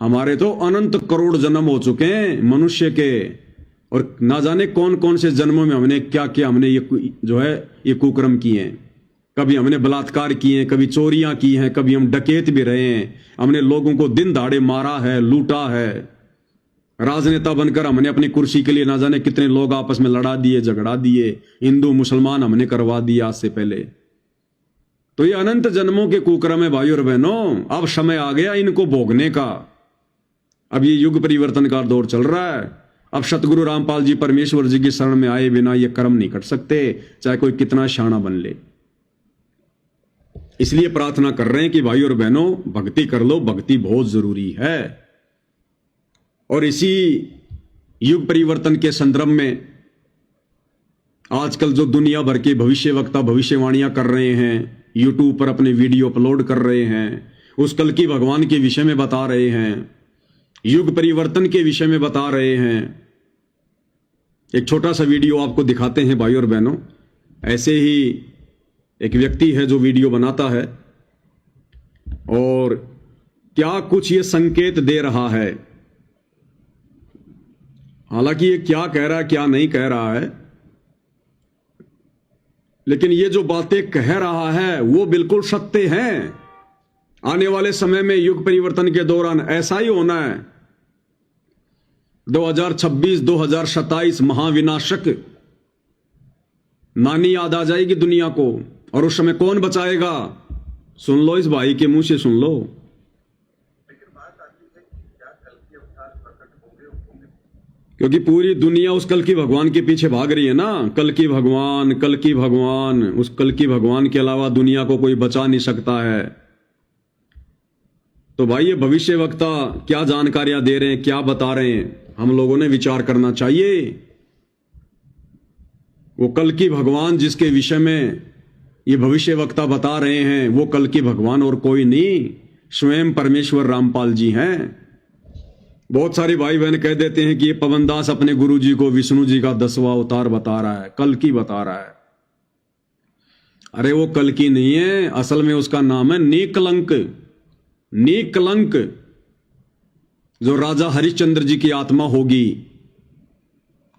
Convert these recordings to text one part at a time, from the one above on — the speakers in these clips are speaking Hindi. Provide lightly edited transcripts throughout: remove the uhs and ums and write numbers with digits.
हमारे तो अनंत करोड़ जन्म हो चुके हैं मनुष्य के, और ना जाने कौन कौन से जन्मों में हमने क्या क्या हमने ये कुकर्म किए हैं। कभी हमने बलात्कार किए हैं, कभी चोरियां की हैं, कभी हम डकैत भी रहे हैं, हमने लोगों को दिन दहाड़े मारा है, लूटा है। राजनेता बनकर हमने अपनी कुर्सी के लिए ना जाने कितने लोग आपस में लड़ा दिए, झगड़ा दिए, हिंदू मुसलमान हमने करवा दिए आज से पहले। तो ये अनंत जन्मों के कुकर्म है भाई और बहनों। अब समय आ गया इनको भोगने का। अब ये युग परिवर्तन का दौर चल रहा है। अब सतगुरु रामपाल जी परमेश्वर जी की शरण में आए बिना ये कर्म नहीं कट सकते, चाहे कोई कितना शाना बन ले। इसलिए प्रार्थना कर रहे हैं कि भाई और बहनों भक्ति कर लो, भक्ति बहुत जरूरी है। और इसी युग परिवर्तन के संदर्भ में आजकल जो दुनिया भर के भविष्य वक्ता भविष्यवाणियां कर रहे हैं, यूट्यूब पर अपने वीडियो अपलोड कर रहे हैं, उस कल की भगवान के विषय में बता रहे हैं, युग परिवर्तन के विषय में बता रहे हैं। एक छोटा सा वीडियो आपको दिखाते हैं भाई और बहनों। ऐसे ही एक व्यक्ति है जो वीडियो बनाता है और क्या कुछ ये संकेत दे रहा है। हालांकि ये क्या कह रहा है क्या नहीं कह रहा है, लेकिन ये जो बातें कह रहा है वो बिल्कुल सत्य हैं। आने वाले समय में युग परिवर्तन के दौरान ऐसा ही होना है। 2026-2027 महाविनाशक नानी याद आ जाएगी दुनिया को, और उस समय कौन बचाएगा? सुन लो, इस भाई के मुंह से सुन लो। क्योंकि पूरी दुनिया उस कल की भगवान के पीछे भाग रही है ना। कल की भगवान, कल की भगवान, उस कल की भगवान के अलावा दुनिया को कोई बचा नहीं सकता है। तो भाई ये भविष्य वक्ता क्या जानकारियां दे रहे हैं, क्या बता रहे हैं, हम लोगों ने विचार करना चाहिए। वो कल की भगवान जिसके विषय में ये भविष्य वक्ता बता रहे हैं, वो कल की भगवान और कोई नहीं, स्वयं परमेश्वर रामपाल जी हैं। बहुत सारे भाई बहन कह देते हैं कि ये पवनदास अपने गुरु जी को विष्णु जी का 10वां अवतार बता रहा है, कल की बता रहा है। अरे वो कल की नहीं है, असल में उसका नाम है नीकलंक। नीकलंक जो राजा हरिश्चंद्र जी की आत्मा होगी,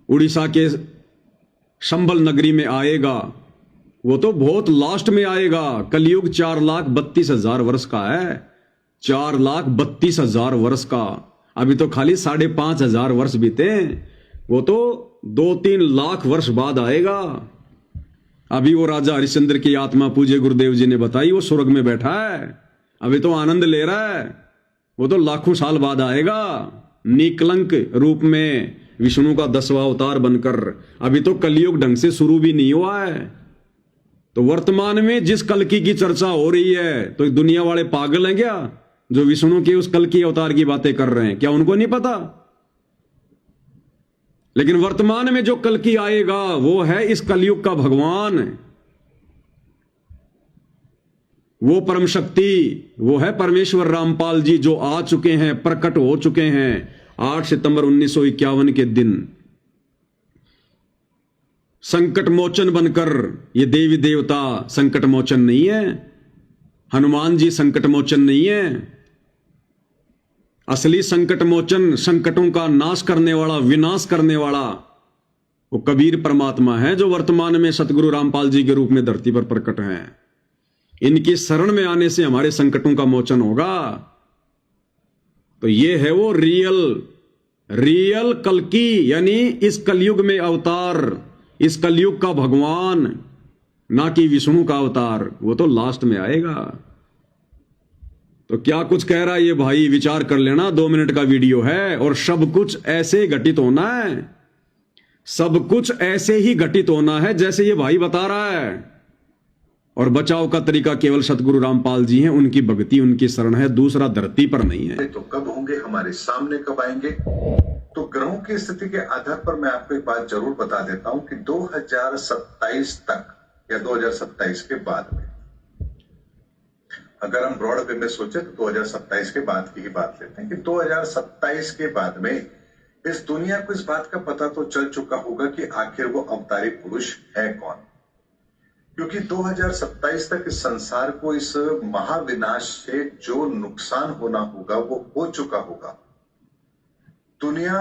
उड़ीसा के संभल नगरी में आएगा। वो तो बहुत लास्ट में आएगा। कलयुग 4,32,000 वर्ष का है, 4,32,000 वर्ष का। अभी तो खाली 5,500 वर्ष बीते, वो तो 2-3 लाख वर्ष बाद आएगा। अभी वो राजा हरिश्चंद्र की आत्मा पूज्य गुरुदेव जी ने बताई, वो स्वर्ग में बैठा है, अभी तो आनंद ले रहा है। वो तो लाखों साल बाद आएगा निकलंक रूप में, विष्णु का 10वां अवतार बनकर। अभी तो कलयुग ढंग से शुरू भी नहीं हुआ है। तो वर्तमान में जिस कल्कि की चर्चा हो रही है, तो दुनिया वाले पागल हैं क्या जो विष्णु के उस कल्कि अवतार की बातें कर रहे हैं? क्या उनको नहीं पता? लेकिन वर्तमान में जो कल्कि आएगा वो है इस कलयुग का भगवान, वो परम शक्ति, वो है परमेश्वर रामपाल जी जो आ चुके हैं, प्रकट हो चुके हैं 8 सितंबर 1951 के दिन संकट मोचन बनकर। ये देवी देवता संकट मोचन नहीं है, हनुमान जी संकट मोचन नहीं है। असली संकट मोचन, संकटों का नाश करने वाला, विनाश करने वाला वो कबीर परमात्मा है जो वर्तमान में सतगुरु रामपाल जी के रूप में धरती पर प्रकट हैं। इनकी शरण में आने से हमारे संकटों का मोचन होगा। तो ये है वो रियल कल्कि, यानी इस कलयुग में अवतार, इस कलयुग का भगवान, ना कि विष्णु का अवतार। वो तो लास्ट में आएगा। तो क्या कुछ कह रहा है ये भाई, विचार कर लेना। 2 मिनट का वीडियो है और सब कुछ ऐसे घटित होना है, सब कुछ ऐसे ही घटित होना है जैसे ये भाई बता रहा है। और बचाव का तरीका केवल सतगुरु रामपाल जी हैं, उनकी भक्ति, उनकी शरण है, दूसरा धरती पर नहीं है। तो कब होंगे, हमारे सामने कब आएंगे? तो ग्रहों की स्थिति के आधार पर मैं आपको एक बात जरूर बता देता हूं कि 2027 तक या 2027 के बाद में, अगर हम ब्रॉड वे में सोचे तो 2027 के बाद की ही बात लेते हैं कि 2027 के बाद में इस दुनिया को इस बात का पता तो चल चुका होगा कि आखिर वो अवतारी पुरुष है कौन। क्योंकि 2027 तक इस संसार को इस महाविनाश से जो नुकसान होना होगा वो हो चुका होगा। दुनिया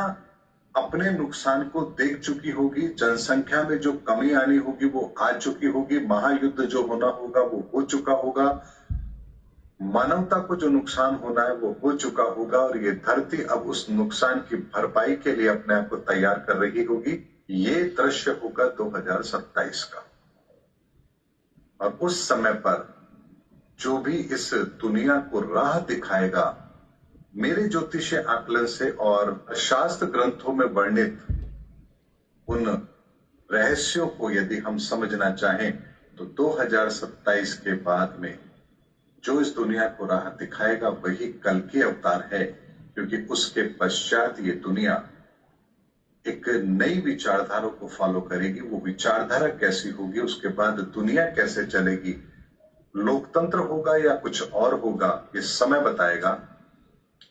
अपने नुकसान को देख चुकी होगी, जनसंख्या में जो कमी आनी होगी वो आ चुकी होगी, महायुद्ध जो होना होगा वो हो चुका होगा, मानवता को जो नुकसान होना है वो हो चुका होगा और ये धरती अब उस नुकसान की भरपाई के लिए अपने आप को तैयार कर रही होगी। ये दृश्य होगा 2027 का। और उस समय पर जो भी इस दुनिया को राह दिखाएगा, मेरे ज्योतिषीय आकलन से और शास्त्र ग्रंथों में वर्णित उन रहस्यों को यदि हम समझना चाहें तो 2027 के बाद में जो इस दुनिया को राह दिखाएगा वही कल की अवतार है, क्योंकि उसके पश्चात ये दुनिया एक नई विचारधारा को फॉलो करेगी। वो विचारधारा कैसी होगी, उसके बाद दुनिया कैसे चलेगी, लोकतंत्र होगा या कुछ और होगा, ये समय बताएगा।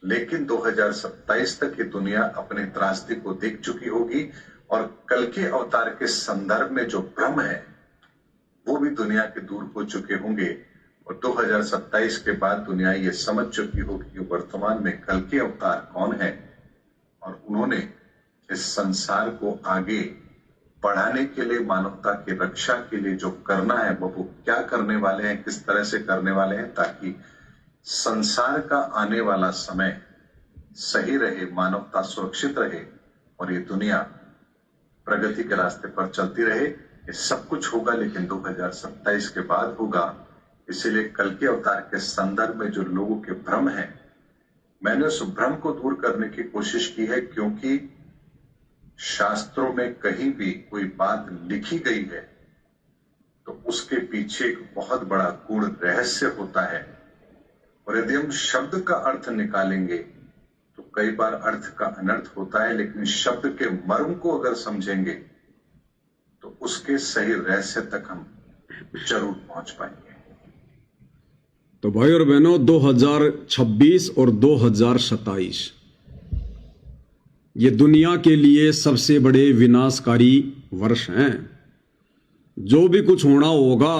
लेकिन 2027 तक ये दुनिया अपने त्रासदी को देख चुकी होगी और कल के अवतार के संदर्भ में जो भ्रम है वो भी दुनिया के दूर हो चुके होंगे और 2027 के बाद दुनिया ये समझ चुकी होगी कि वर्तमान में कल के अवतार कौन है और उन्होंने इस संसार को आगे बढ़ाने के लिए, मानवता की रक्षा के लिए जो करना है वो क्या करने वाले हैं, किस तरह से करने वाले हैं, ताकि संसार का आने वाला समय सही रहे, मानवता सुरक्षित रहे और ये दुनिया प्रगति के रास्ते पर चलती रहे। ये सब कुछ होगा लेकिन 2027 के बाद होगा। इसीलिए कल के अवतार के संदर्भ में जो लोगों के भ्रम है, मैंने उस भ्रम को दूर करने की कोशिश की है, क्योंकि शास्त्रों में कहीं भी कोई बात लिखी गई है तो उसके पीछे एक बहुत बड़ा गूढ़ रहस्य होता है और यदि हम शब्द का अर्थ निकालेंगे तो कई बार अर्थ का अनर्थ होता है, लेकिन शब्द के मर्म को अगर समझेंगे तो उसके सही रहस्य तक हम जरूर पहुंच पाएंगे। तो भाई और बहनों, 2026 और 2027 ये दुनिया के लिए सबसे बड़े विनाशकारी वर्ष हैं। जो भी कुछ होना होगा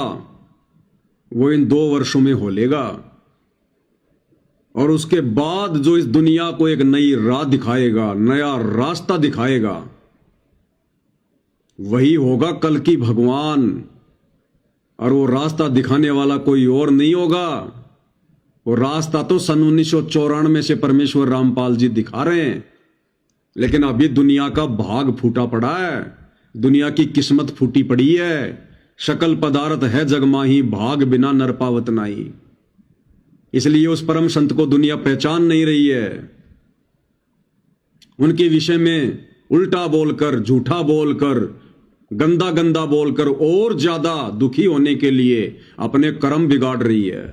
वो इन 2 वर्षों में हो लेगा और उसके बाद जो इस दुनिया को एक नई राह दिखाएगा, नया रास्ता दिखाएगा, वही होगा कल की भगवान। और वो रास्ता दिखाने वाला कोई और नहीं होगा। वो रास्ता तो सन 1994 से परमेश्वर रामपाल जी दिखा रहे हैं, लेकिन अभी दुनिया का भाग फूटा पड़ा है, दुनिया की किस्मत फूटी पड़ी है। शकल पदार्थ है जगमाही, भाग बिना नर पावत नाही। इसलिए उस परम संत को दुनिया पहचान नहीं रही है। उनके विषय में उल्टा बोलकर, झूठा बोलकर, गंदा गंदा बोलकर और ज्यादा दुखी होने के लिए अपने कर्म बिगाड़ रही है।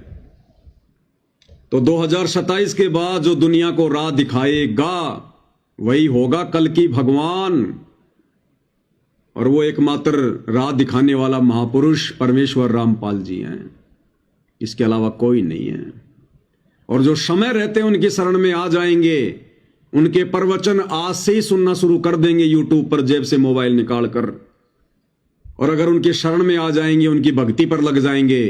तो 2027 के बाद जो दुनिया को राह दिखाएगा वही होगा कल की भगवान। और वो एकमात्र राह दिखाने वाला महापुरुष परमेश्वर रामपाल जी हैं, इसके अलावा कोई नहीं है। और जो समय रहते उनकी शरण में आ जाएंगे, उनके प्रवचन आज से ही सुनना शुरू कर देंगे यूट्यूब पर जेब से मोबाइल निकाल कर। और अगर उनके शरण में आ जाएंगे, उनकी भक्ति पर लग जाएंगे,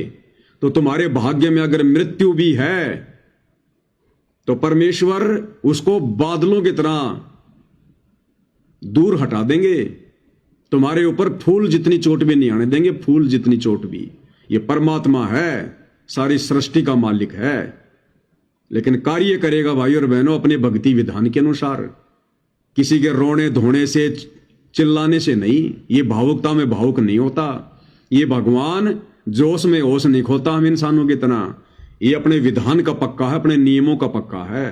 तो तुम्हारे भाग्य में अगर मृत्यु भी है तो परमेश्वर उसको बादलों की तरह दूर हटा देंगे। तुम्हारे ऊपर फूल जितनी चोट भी नहीं आने देंगे, फूल जितनी चोट भी। ये परमात्मा है, सारी सृष्टि का मालिक है, लेकिन कार्य करेगा भाई और बहनों अपने भक्ति विधान के अनुसार। किसी के रोने धोने से, चिल्लाने से नहीं। ये भावुकता में भावुक नहीं होता। ये भगवान जोश में होश नहीं खोता हम इंसानों की तरह। ये अपने विधान का पक्का है, अपने नियमों का पक्का है।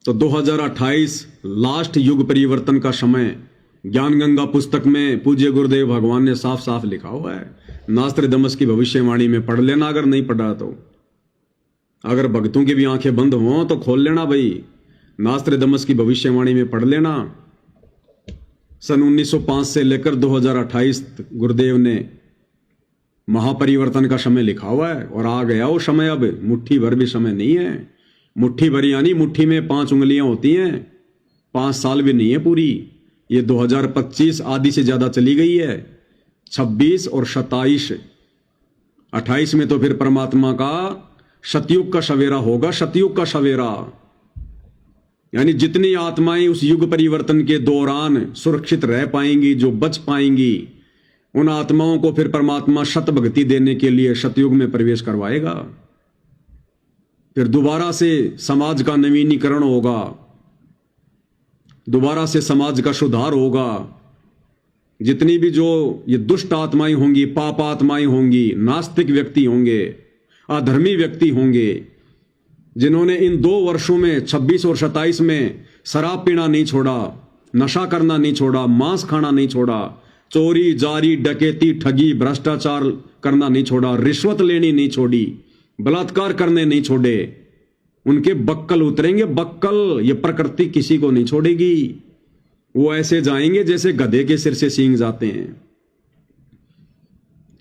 तो 2028 लास्ट युग परिवर्तन का समय ज्ञान गंगा पुस्तक में पूज्य गुरुदेव भगवान ने साफ साफ लिखा हुआ है। नास्त्रदमस की भविष्यवाणी में पढ़ लेना, अगर नहीं पढ़ा तो। अगर भक्तों की भी आंखें बंद हों तो खोल लेना भाई, नास्त्रदमस की भविष्यवाणी में पढ़ लेना। सन 1905 से लेकर 2028 गुरुदेव ने महापरिवर्तन का समय लिखा हुआ है और आ गया वो समय। अब मुट्ठी भर भी समय नहीं है। मुट्ठी भर यानी मुट्ठी में 5 उंगलियां होती हैं, 5 साल भी नहीं है पूरी। ये 2025 आधी से ज्यादा चली गई है। 26 और 27, 28 में तो फिर परमात्मा का सतयुग का सवेरा होगा, सतयुग का सवेरा। यानी जितनी आत्माएं उस युग परिवर्तन के दौरान सुरक्षित रह पाएंगी, जो बच पाएंगी, उन आत्माओं को फिर परमात्मा शत भक्ति देने के लिए सतयुग में प्रवेश करवाएगा। फिर दोबारा से समाज का नवीनीकरण होगा, दोबारा से समाज का सुधार होगा। जितनी भी जो ये दुष्ट आत्माएं होंगी, पाप आत्माएं होंगी, नास्तिक व्यक्ति होंगे, अधर्मी व्यक्ति होंगे, जिन्होंने इन 2 वर्षों में 26 और 27 में शराब पीना नहीं छोड़ा, नशा करना नहीं छोड़ा, मांस खाना नहीं छोड़ा, चोरी जारी डकैती ठगी भ्रष्टाचार करना नहीं छोड़ा, रिश्वत लेनी नहीं छोड़ी, बलात्कार करने नहीं छोड़े, उनके बक्कल उतरेंगे, बक्कल। ये प्रकृति किसी को नहीं छोड़ेगी। वो ऐसे जाएंगे जैसे गधे के सिर से सींग जाते हैं।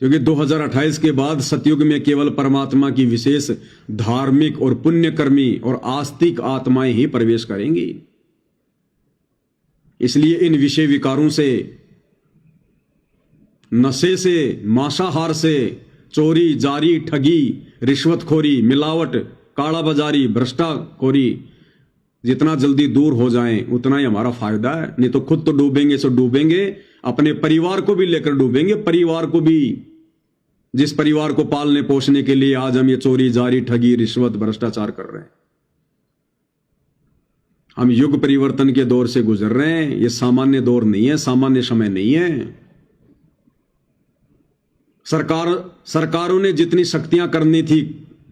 क्योंकि 2028 के बाद सतयुग में केवल परमात्मा की विशेष धार्मिक और पुण्यकर्मी और आस्तिक आत्माएं ही प्रवेश करेंगी। इसलिए इन विषय विकारों से, नशे से, मांसाहार से, चोरी जारी ठगी रिश्वतखोरी मिलावट काला बाजारी भ्रष्टाखोरी जितना जल्दी दूर हो जाएं उतना ही हमारा फायदा है। नहीं तो खुद तो डूबेंगे सो डूबेंगे, अपने परिवार को भी लेकर डूबेंगे। परिवार को भी, जिस परिवार को पालने पोषने के लिए आज हम ये चोरी जारी ठगी रिश्वत भ्रष्टाचार कर रहे हैं। हम युग परिवर्तन के दौर से गुजर रहे हैं। ये सामान्य दौर नहीं है, सामान्य समय नहीं है। सरकारों ने जितनी शक्तियां करनी थी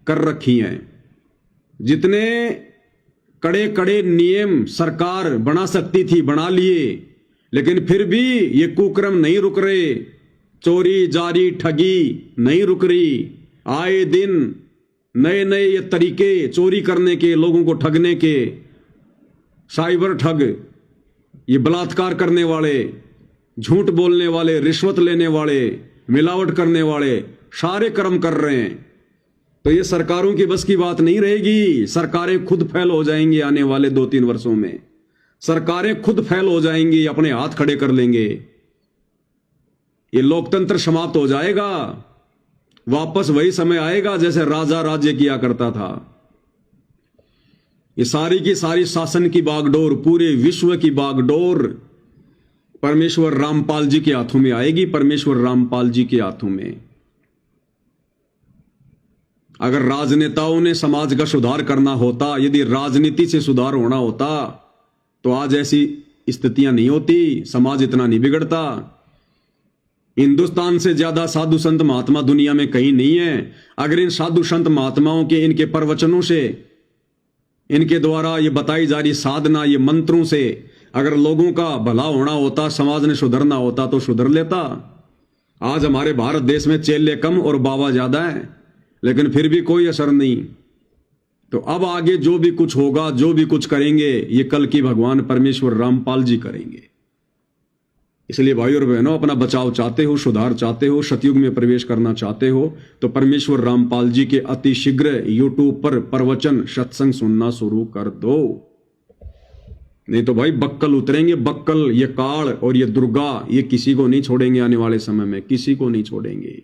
कर रखी हैं, जितने कड़े कड़े नियम सरकार बना सकती थी बना लिए, लेकिन फिर भी ये कुक्रम नहीं रुक रहे, चोरी जारी ठगी नहीं रुक रही। आए दिन नए नए ये तरीके चोरी करने के, लोगों को ठगने के, साइबर ठग, ये बलात्कार करने वाले, झूठ बोलने वाले, रिश्वत लेने वाले, मिलावट करने वाले सारे कर्म कर रहे हैं। तो ये सरकारों की बस की बात नहीं रहेगी। सरकारें खुद फेल हो जाएंगी आने वाले 2-3 वर्षों में। सरकारें खुद फेल हो जाएंगी, अपने हाथ खड़े कर लेंगे। ये लोकतंत्र समाप्त हो जाएगा। वापस वही समय आएगा जैसे राजा राज्य किया करता था। ये सारी की सारी शासन की बागडोर, पूरे विश्व की बागडोर परमेश्वर रामपाल जी के हाथों में आएगी। परमेश्वर रामपाल जी के हाथों में। अगर राजनेताओं ने समाज का सुधार करना होता, यदि राजनीति से सुधार होना होता, तो आज ऐसी स्थितियां नहीं होती, समाज इतना नहीं बिगड़ता। हिंदुस्तान से ज्यादा साधु संत महात्मा दुनिया में कहीं नहीं है। अगर इन साधु संत महात्माओं के, इनके प्रवचनों से, इनके द्वारा ये बताई जा रही साधना, ये मंत्रों से अगर लोगों का भला होना होता, समाज ने सुधरना होता, तो सुधर लेता। आज हमारे भारत देश में चेले कम और बाबा ज्यादा है, लेकिन फिर भी कोई असर नहीं। तो अब आगे जो भी कुछ होगा, जो भी कुछ करेंगे, ये कल की भगवान परमेश्वर रामपाल जी करेंगे। इसलिए भाई और बहनों, अपना बचाव चाहते हो, सुधार चाहते हो, सतयुग में प्रवेश करना चाहते हो, तो परमेश्वर रामपाल जी के अति शीघ्र यूट्यूब पर प्रवचन सत्संग सुनना शुरू कर दो। नहीं तो भाई बक्कल उतरेंगे, बक्कल। ये काल और ये दुर्गा, ये किसी को नहीं छोड़ेंगे। आने वाले समय में किसी को नहीं छोड़ेंगे।